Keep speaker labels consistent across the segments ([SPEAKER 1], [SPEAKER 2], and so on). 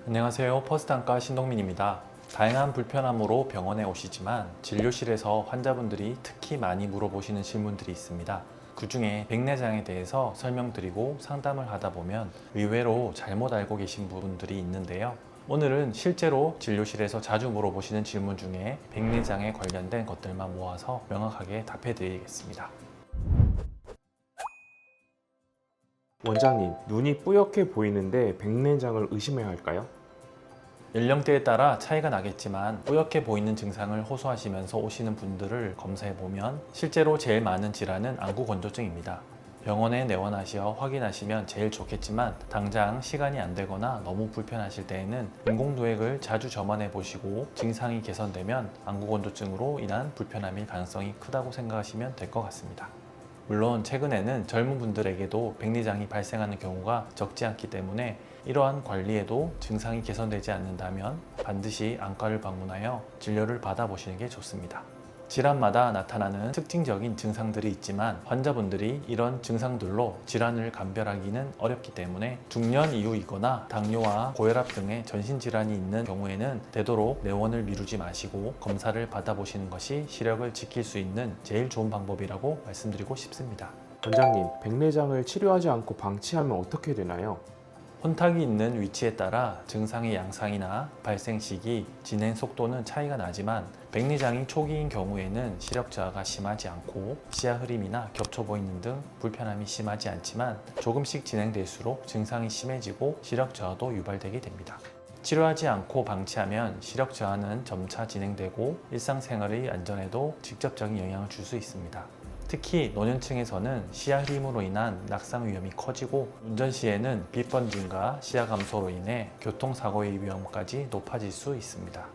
[SPEAKER 1] 안녕하세요. 퍼스트안과 신동민입니다. 다양한 불편함으로 병원에 오시지만 진료실에서 환자분들이 특히 많이 물어보시는 질문들이 있습니다. 그 중에 백내장에 대해서 설명드리고 상담을 하다 보면 의외로 잘못 알고 계신 부분들이 있는데요. 오늘은 실제로 진료실에서 자주 물어보시는 질문 중에 백내장에 관련된 것들만 모아서 명확하게 답해 드리겠습니다.
[SPEAKER 2] 원장님, 눈이 뿌옇게 보이는데 백내장을 의심해야 할까요?
[SPEAKER 1] 연령대에 따라 차이가 나겠지만 뿌옇게 보이는 증상을 호소하시면서 오시는 분들을 검사해 보면 실제로 제일 많은 질환은 안구건조증입니다. 병원에 내원하시어 확인하시면 제일 좋겠지만 당장 시간이 안 되거나 너무 불편하실 때에는 인공도액을 자주 점원해 보시고 증상이 개선되면 안구건조증으로 인한 불편함일 가능성이 크다고 생각하시면 될 것 같습니다. 물론 최근에는 젊은 분들에게도 백내장이 발생하는 경우가 적지 않기 때문에 이러한 관리에도 증상이 개선되지 않는다면 반드시 안과를 방문하여 진료를 받아보시는 게 좋습니다. 질환마다 나타나는 특징적인 증상들이 있지만 환자분들이 이런 증상들로 질환을 감별하기는 어렵기 때문에 중년 이후이거나 당뇨와 고혈압 등의 전신질환이 있는 경우에는 되도록 내원을 미루지 마시고 검사를 받아보시는 것이 시력을 지킬 수 있는 제일 좋은 방법이라고 말씀드리고 싶습니다.
[SPEAKER 2] 원장님, 백내장을 치료하지 않고 방치하면 어떻게 되나요?
[SPEAKER 1] 혼탁이 있는 위치에 따라 증상의 양상이나 발생 시기, 진행 속도는 차이가 나지만 백내장이 초기인 경우에는 시력 저하가 심하지 않고 시야 흐림이나 겹쳐 보이는 등 불편함이 심하지 않지만 조금씩 진행될수록 증상이 심해지고 시력 저하도 유발되게 됩니다. 치료하지 않고 방치하면 시력 저하는 점차 진행되고 일상생활의 안전에도 직접적인 영향을 줄 수 있습니다. 특히 노년층에서는 시야 흐림으로 인한 낙상 위험이 커지고 운전 시에는 빛 번짐과 시야 감소로 인해 교통사고의 위험까지 높아질 수 있습니다.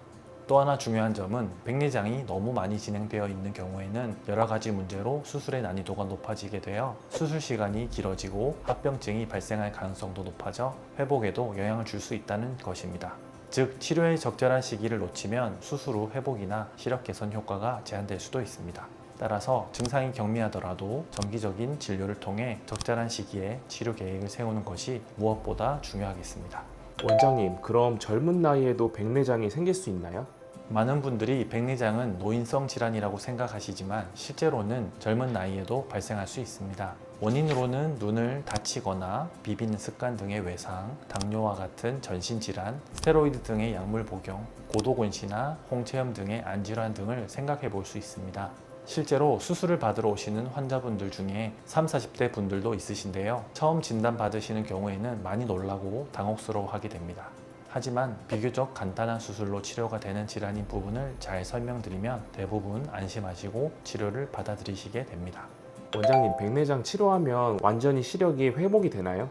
[SPEAKER 1] 또 하나 중요한 점은 백내장이 너무 많이 진행되어 있는 경우에는 여러 가지 문제로 수술의 난이도가 높아지게 되어 수술 시간이 길어지고 합병증이 발생할 가능성도 높아져 회복에도 영향을 줄 수 있다는 것입니다. 즉 치료의 적절한 시기를 놓치면 수술 후 회복이나 시력 개선 효과가 제한될 수도 있습니다. 따라서 증상이 경미하더라도 정기적인 진료를 통해 적절한 시기에 치료 계획을 세우는 것이 무엇보다 중요하겠습니다.
[SPEAKER 2] 원장님, 그럼 젊은 나이에도 백내장이 생길 수 있나요?
[SPEAKER 1] 많은 분들이 백내장은 노인성 질환이라고 생각하시지만 실제로는 젊은 나이에도 발생할 수 있습니다. 원인으로는 눈을 다치거나 비비는 습관 등의 외상, 당뇨와 같은 전신질환, 스테로이드 등의 약물 복용, 고도근시나 홍채염 등의 안질환 등을 생각해 볼 수 있습니다. 실제로 수술을 받으러 오시는 환자분들 중에 30, 40대 분들도 있으신데요. 처음 진단 받으시는 경우에는 많이 놀라고 당혹스러워 하게 됩니다. 하지만 비교적 간단한 수술로 치료가 되는 질환인 부분을 잘 설명드리면 대부분 안심하시고 치료를 받아들이시게 됩니다.
[SPEAKER 2] 원장님, 백내장 치료하면 완전히 시력이 회복이 되나요?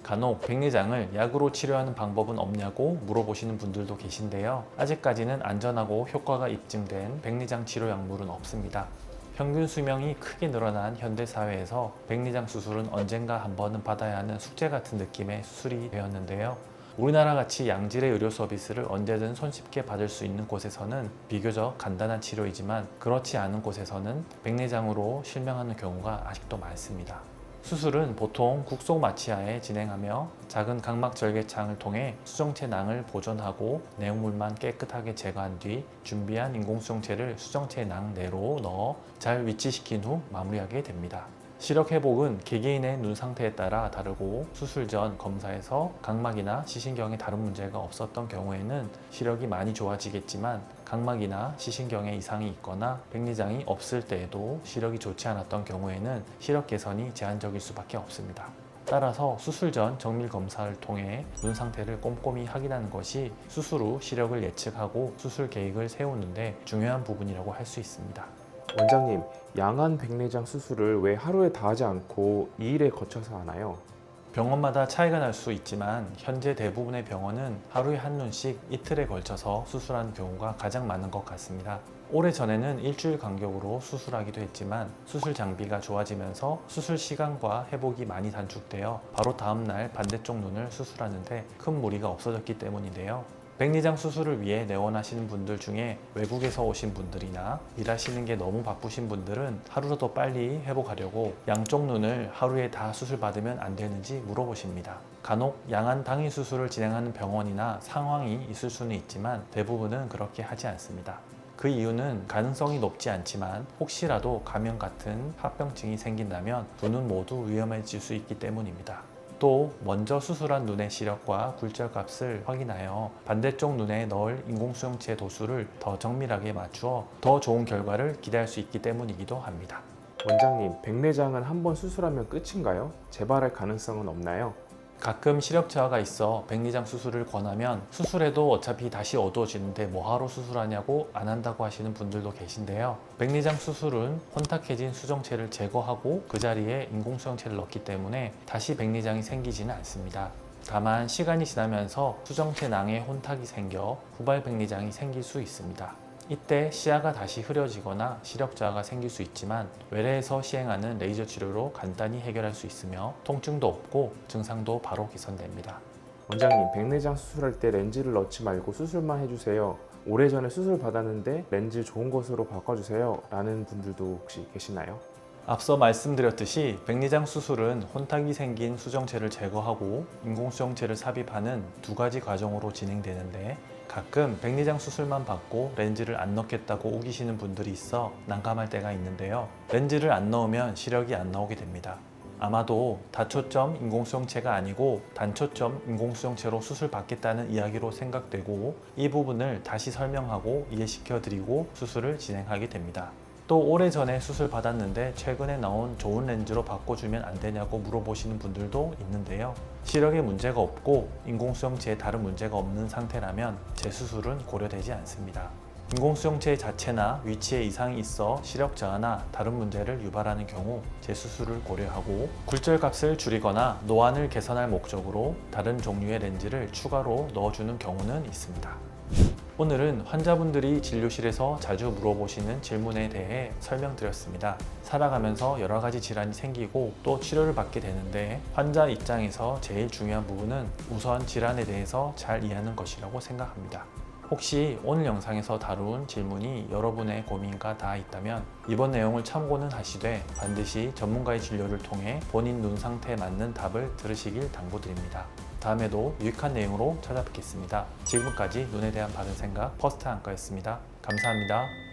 [SPEAKER 1] 간혹 백내장을 약으로 치료하는 방법은 없냐고 물어보시는 분들도 계신데요. 아직까지는 안전하고 효과가 입증된 백내장 치료 약물은 없습니다. 평균 수명이 크게 늘어난 현대사회에서 백내장 수술은 언젠가 한 번은 받아야 하는 숙제 같은 느낌의 수술이 되었는데요. 우리나라 같이 양질의 의료 서비스를 언제든 손쉽게 받을 수 있는 곳에서는 비교적 간단한 치료이지만 그렇지 않은 곳에서는 백내장으로 실명하는 경우가 아직도 많습니다. 수술은 보통 국소 마취하에 진행하며 작은 각막 절개창을 통해 수정체 낭을 보존하고 내용물만 깨끗하게 제거한 뒤 준비한 인공수정체를 수정체 낭 내로 넣어 잘 위치시킨 후 마무리하게 됩니다. 시력 회복은 개개인의 눈 상태에 따라 다르고 수술 전 검사에서 각막이나 시신경에 다른 문제가 없었던 경우에는 시력이 많이 좋아지겠지만 각막이나 시신경에 이상이 있거나 백내장이 없을 때에도 시력이 좋지 않았던 경우에는 시력 개선이 제한적일 수밖에 없습니다. 따라서 수술 전 정밀 검사를 통해 눈 상태를 꼼꼼히 확인하는 것이 수술 후 시력을 예측하고 수술 계획을 세우는데 중요한 부분이라고 할 수 있습니다.
[SPEAKER 2] 원장님, 양안 백내장 수술을 왜 하루에 다 하지 않고 2일에 거쳐서 하나요?
[SPEAKER 1] 병원마다 차이가 날 수 있지만 현재 대부분의 병원은 하루에 한 눈씩 이틀에 걸쳐서 수술하는 경우가 가장 많은 것 같습니다. 오래전에는 일주일 간격으로 수술하기도 했지만 수술 장비가 좋아지면서 수술 시간과 회복이 많이 단축되어 바로 다음날 반대쪽 눈을 수술하는데 큰 무리가 없어졌기 때문인데요. 백내장 수술을 위해 내원하시는 분들 중에 외국에서 오신 분들이나 일하시는 게 너무 바쁘신 분들은 하루라도 빨리 회복하려고 양쪽 눈을 하루에 다 수술 받으면 안 되는지 물어보십니다. 간혹 양안 당일 수술을 진행하는 병원이나 상황이 있을 수는 있지만 대부분은 그렇게 하지 않습니다. 그 이유는 가능성이 높지 않지만 혹시라도 감염 같은 합병증이 생긴다면 두 눈 모두 위험해질 수 있기 때문입니다. 또 먼저 수술한 눈의 시력과 굴절값을 확인하여 반대쪽 눈에 넣을 인공수용체 도수를 더 정밀하게 맞추어 더 좋은 결과를 기대할 수 있기 때문이기도 합니다.
[SPEAKER 2] 원장님, 백내장은 한 번 수술하면 끝인가요? 재발할 가능성은 없나요?
[SPEAKER 1] 가끔 시력 저하가 있어 백내장 수술을 권하면 수술해도 어차피 다시 어두워지는데 뭐하러 수술하냐고 안 한다고 하시는 분들도 계신데요. 백내장 수술은 혼탁해진 수정체를 제거하고 그 자리에 인공수정체를 넣기 때문에 다시 백내장이 생기지는 않습니다. 다만 시간이 지나면서 수정체 낭에 혼탁이 생겨 후발 백내장이 생길 수 있습니다. 이때 시야가 다시 흐려지거나 시력 저하가 생길 수 있지만 외래에서 시행하는 레이저 치료로 간단히 해결할 수 있으며 통증도 없고 증상도 바로 개선됩니다.
[SPEAKER 2] 원장님, 백내장 수술할 때 렌즈를 넣지 말고 수술만 해주세요. 오래전에 수술 받았는데 렌즈 좋은 것으로 바꿔주세요 라는 분들도 혹시 계시나요?
[SPEAKER 1] 앞서 말씀드렸듯이 백내장 수술은 혼탁이 생긴 수정체를 제거하고 인공수정체를 삽입하는 두 가지 과정으로 진행되는데 가끔 백내장 수술만 받고 렌즈를 안 넣겠다고 우기시는 분들이 있어 난감할 때가 있는데요. 렌즈를 안 넣으면 시력이 안 나오게 됩니다. 아마도 다초점 인공수정체가 아니고 단초점 인공수정체로 수술 받겠다는 이야기로 생각되고 이 부분을 다시 설명하고 이해시켜 드리고 수술을 진행하게 됩니다. 또 오래전에 수술 받았는데 최근에 나온 좋은 렌즈로 바꿔주면 안 되냐고 물어보시는 분들도 있는데요. 시력에 문제가 없고 인공수정체에 다른 문제가 없는 상태라면 재수술은 고려되지 않습니다. 인공수정체 자체나 위치에 이상이 있어 시력 저하나 다른 문제를 유발하는 경우 재수술을 고려하고 굴절값을 줄이거나 노안을 개선할 목적으로 다른 종류의 렌즈를 추가로 넣어주는 경우는 있습니다. 오늘은 환자분들이 진료실에서 자주 물어보시는 질문에 대해 설명드렸습니다. 살아가면서 여러 가지 질환이 생기고 또 치료를 받게 되는데 환자 입장에서 제일 중요한 부분은 우선 질환에 대해서 잘 이해하는 것이라고 생각합니다. 혹시 오늘 영상에서 다룬 질문이 여러분의 고민과 닿아 있다면 이번 내용을 참고는 하시되 반드시 전문가의 진료를 통해 본인 눈 상태에 맞는 답을 들으시길 당부드립니다. 다음에도 유익한 내용으로 찾아뵙겠습니다. 지금까지 눈에 대한 바른 생각 퍼스트 안과였습니다. 감사합니다.